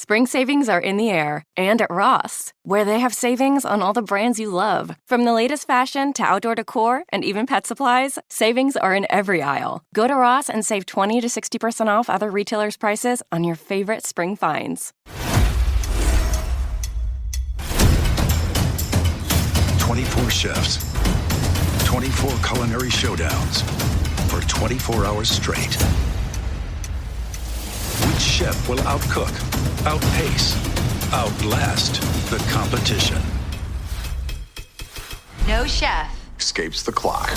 Spring savings are in the air and at Ross, where they have savings on all the brands you love. From the latest fashion to outdoor decor and even pet supplies, savings are in every aisle. Go to Ross and save 20 to 60% off other retailers' prices on your favorite spring finds. 24 chefs, 24 culinary showdowns for 24 hours straight. Which chef will outcook, outpace, outlast the competition? No chef Escapes the clock.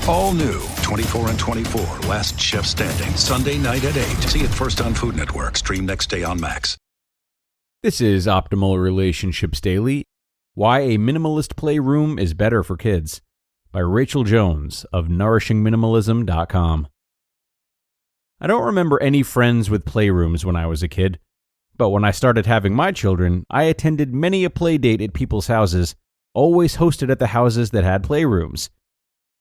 All new 24 and 24 Last Chef Standing, Sunday night at 8. See it first on Food Network. Stream next day on Max. This is Optimal Relationships Daily. Why a Minimalist Playroom is Better for Kids by Rachel Jones of NourishingMinimalism.com. I don't remember any friends with playrooms when I was a kid, but when I started having my children, I attended many a play date at people's houses, always hosted at the houses that had playrooms.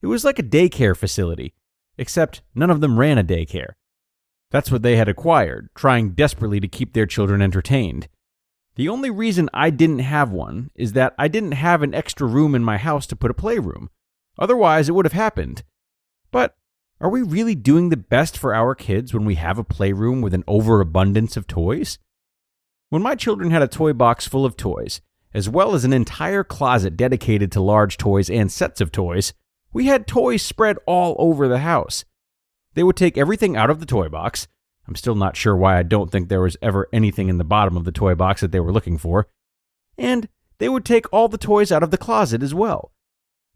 It was like a daycare facility, except none of them ran a daycare. That's what they had acquired, trying desperately to keep their children entertained. The only reason I didn't have one is that I didn't have an extra room in my house to put a playroom. Otherwise, it would have happened. But are we really doing the best for our kids when we have a playroom with an overabundance of toys? When my children had a toy box full of toys, as well as an entire closet dedicated to large toys and sets of toys, we had toys spread all over the house. They would take everything out of the toy box. I'm still not sure why I don't think there was ever anything in the bottom of the toy box that they were looking for. And they would take all the toys out of the closet as well.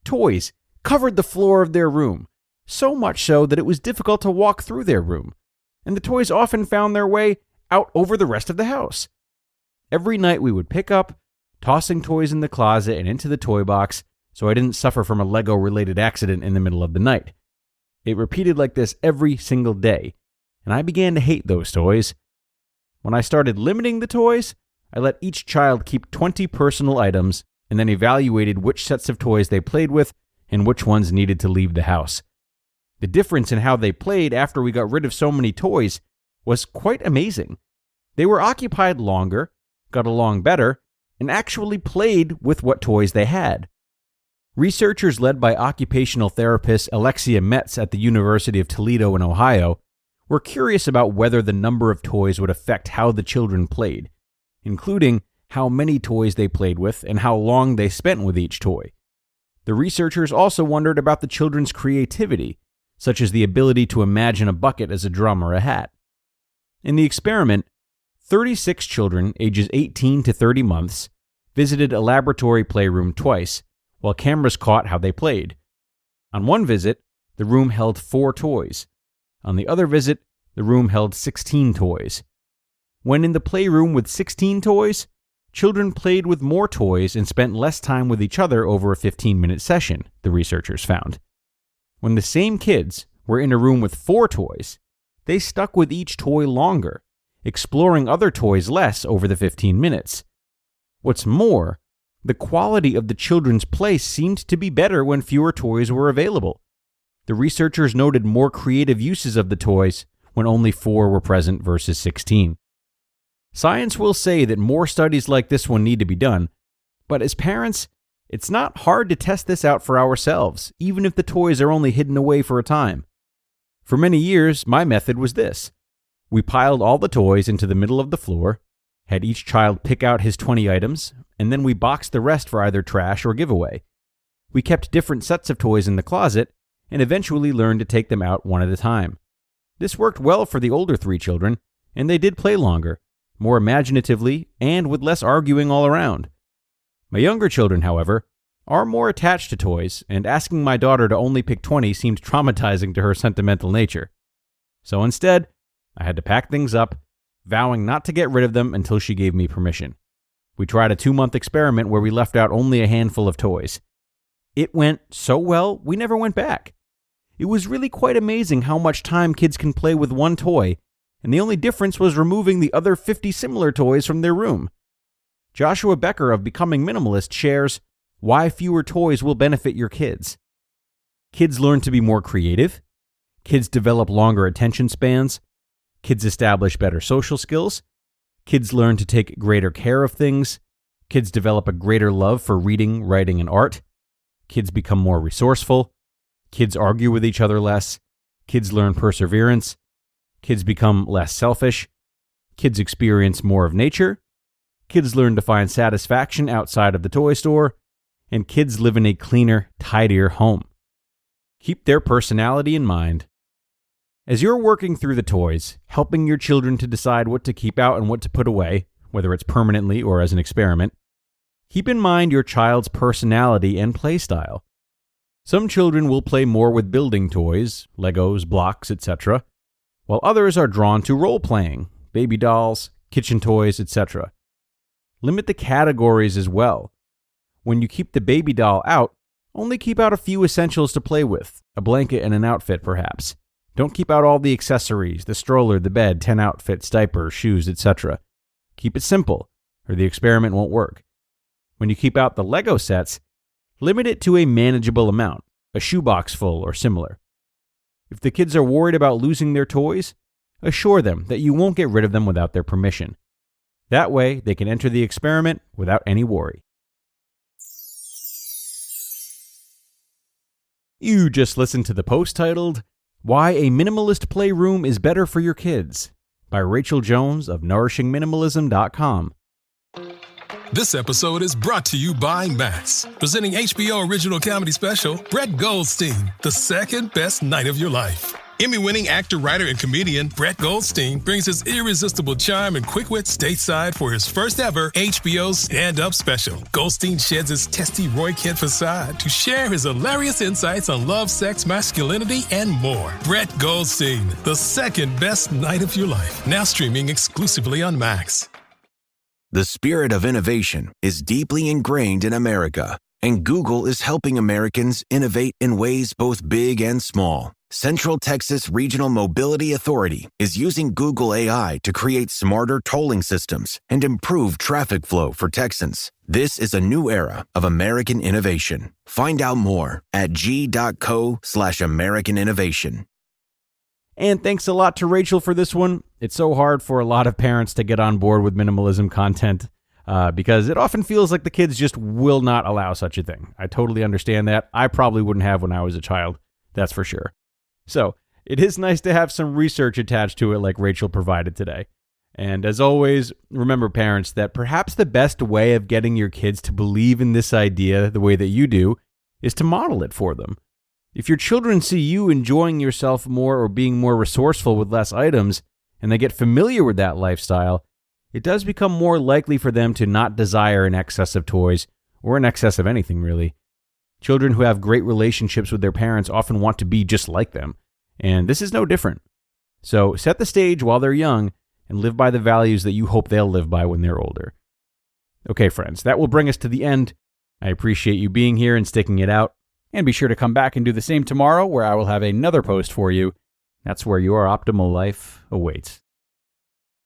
Toys covered the floor of their room, so much so that it was difficult to walk through their room, and the toys often found their way out over the rest of the house. Every night we would pick up, tossing toys in the closet and into the toy box, so I didn't suffer from a Lego-related accident in the middle of the night. It repeated like this every single day, and I began to hate those toys. When I started limiting the toys, I let each child keep 20 personal items and then evaluated which sets of toys they played with and which ones needed to leave the house. The difference in how they played after we got rid of so many toys was quite amazing. They were occupied longer, got along better, and actually played with what toys they had. Researchers led by occupational therapist Alexia Metz at the University of Toledo in Ohio were curious about whether the number of toys would affect how the children played, including how many toys they played with and how long they spent with each toy. The researchers also wondered about the children's creativity, such as the ability to imagine a bucket as a drum or a hat. In the experiment, 36 children ages 18 to 30 months visited a laboratory playroom twice, while cameras caught how they played. On one visit, the room held 4 toys. On the other visit, the room held 16 toys. When in the playroom with 16 toys, children played with more toys and spent less time with each other over a 15-minute session, the researchers found. When the same kids were in a room with 4 toys, they stuck with each toy longer, exploring other toys less over the 15 minutes. What's more, the quality of the children's play seemed to be better when fewer toys were available. The researchers noted more creative uses of the toys when only 4 were present versus 16. Science will say that more studies like this one need to be done, but as parents, it's not hard to test this out for ourselves, even if the toys are only hidden away for a time. For many years, my method was this. We piled all the toys into the middle of the floor, had each child pick out his 20 items, and then we boxed the rest for either trash or giveaway. We kept different sets of toys in the closet, and eventually learned to take them out one at a time. This worked well for the older 3 children, and they did play longer, more imaginatively, and with less arguing all around. My younger children, however, are more attached to toys, and asking my daughter to only pick 20 seemed traumatizing to her sentimental nature. So instead, I had to pack things up, vowing not to get rid of them until she gave me permission. We tried a 2-month experiment where we left out only a handful of toys. It went so well, we never went back. It was really quite amazing how much time kids can play with one toy, and the only difference was removing the other 50 similar toys from their room. Joshua Becker of Becoming Minimalist shares why fewer toys will benefit your kids. Kids learn to be more creative. Kids develop longer attention spans. Kids establish better social skills. Kids learn to take greater care of things. Kids develop a greater love for reading, writing, and art. Kids become more resourceful. Kids argue with each other less. Kids learn perseverance. Kids become less selfish. Kids experience more of nature. Kids learn to find satisfaction outside of the toy store. And kids live in a cleaner, tidier home. Keep their personality in mind. As you're working through the toys, helping your children to decide what to keep out and what to put away, whether it's permanently or as an experiment, keep in mind your child's personality and play style. Some children will play more with building toys, Legos, blocks, etc., while others are drawn to role-playing, baby dolls, kitchen toys, etc. Limit the categories as well. When you keep the baby doll out, only keep out a few essentials to play with, a blanket and an outfit perhaps. Don't keep out all the accessories, the stroller, the bed, 10 outfits, diapers, shoes, etc. Keep it simple, or the experiment won't work. When you keep out the Lego sets, limit it to a manageable amount, a shoebox full or similar. If the kids are worried about losing their toys, assure them that you won't get rid of them without their permission. That way, they can enter the experiment without any worry. You just listened to the post titled, Why a Minimalist Playroom is Better for Your Kids by Rachel Jones of NourishingMinimalism.com. This episode is brought to you by Max, presenting HBO original comedy special, Brett Goldstein, The Second Best Night of Your Life. Emmy-winning actor, writer, and comedian Brett Goldstein brings his irresistible charm and quick wit stateside for his first ever HBO stand-up special. Goldstein sheds his testy Roy Kent facade to share his hilarious insights on love, sex, masculinity, and more. Brett Goldstein, The Second Best Night of Your Life. Now streaming exclusively on Max. The spirit of innovation is deeply ingrained in America, and Google is helping Americans innovate in ways both big and small. Central Texas Regional Mobility Authority is using Google AI to create smarter tolling systems and improve traffic flow for Texans. This is a new era of American innovation. Find out more at g.co/American innovation. And thanks a lot to Rachel for this one. It's so hard for a lot of parents to get on board with minimalism content because it often feels like the kids just will not allow such a thing. I totally understand that. I probably wouldn't have when I was a child, that's for sure. So it is nice to have some research attached to it like Rachel provided today. And as always, remember parents that perhaps the best way of getting your kids to believe in this idea the way that you do is to model it for them. If your children see you enjoying yourself more or being more resourceful with less items, and they get familiar with that lifestyle, it does become more likely for them to not desire an excess of toys or an excess of anything really. Children who have great relationships with their parents often want to be just like them, and this is no different. So set the stage while they're young and live by the values that you hope they'll live by when they're older. Okay, friends, that will bring us to the end. I appreciate you being here and sticking it out. And be sure to come back and do the same tomorrow, where I will have another post for you. That's where your optimal life awaits.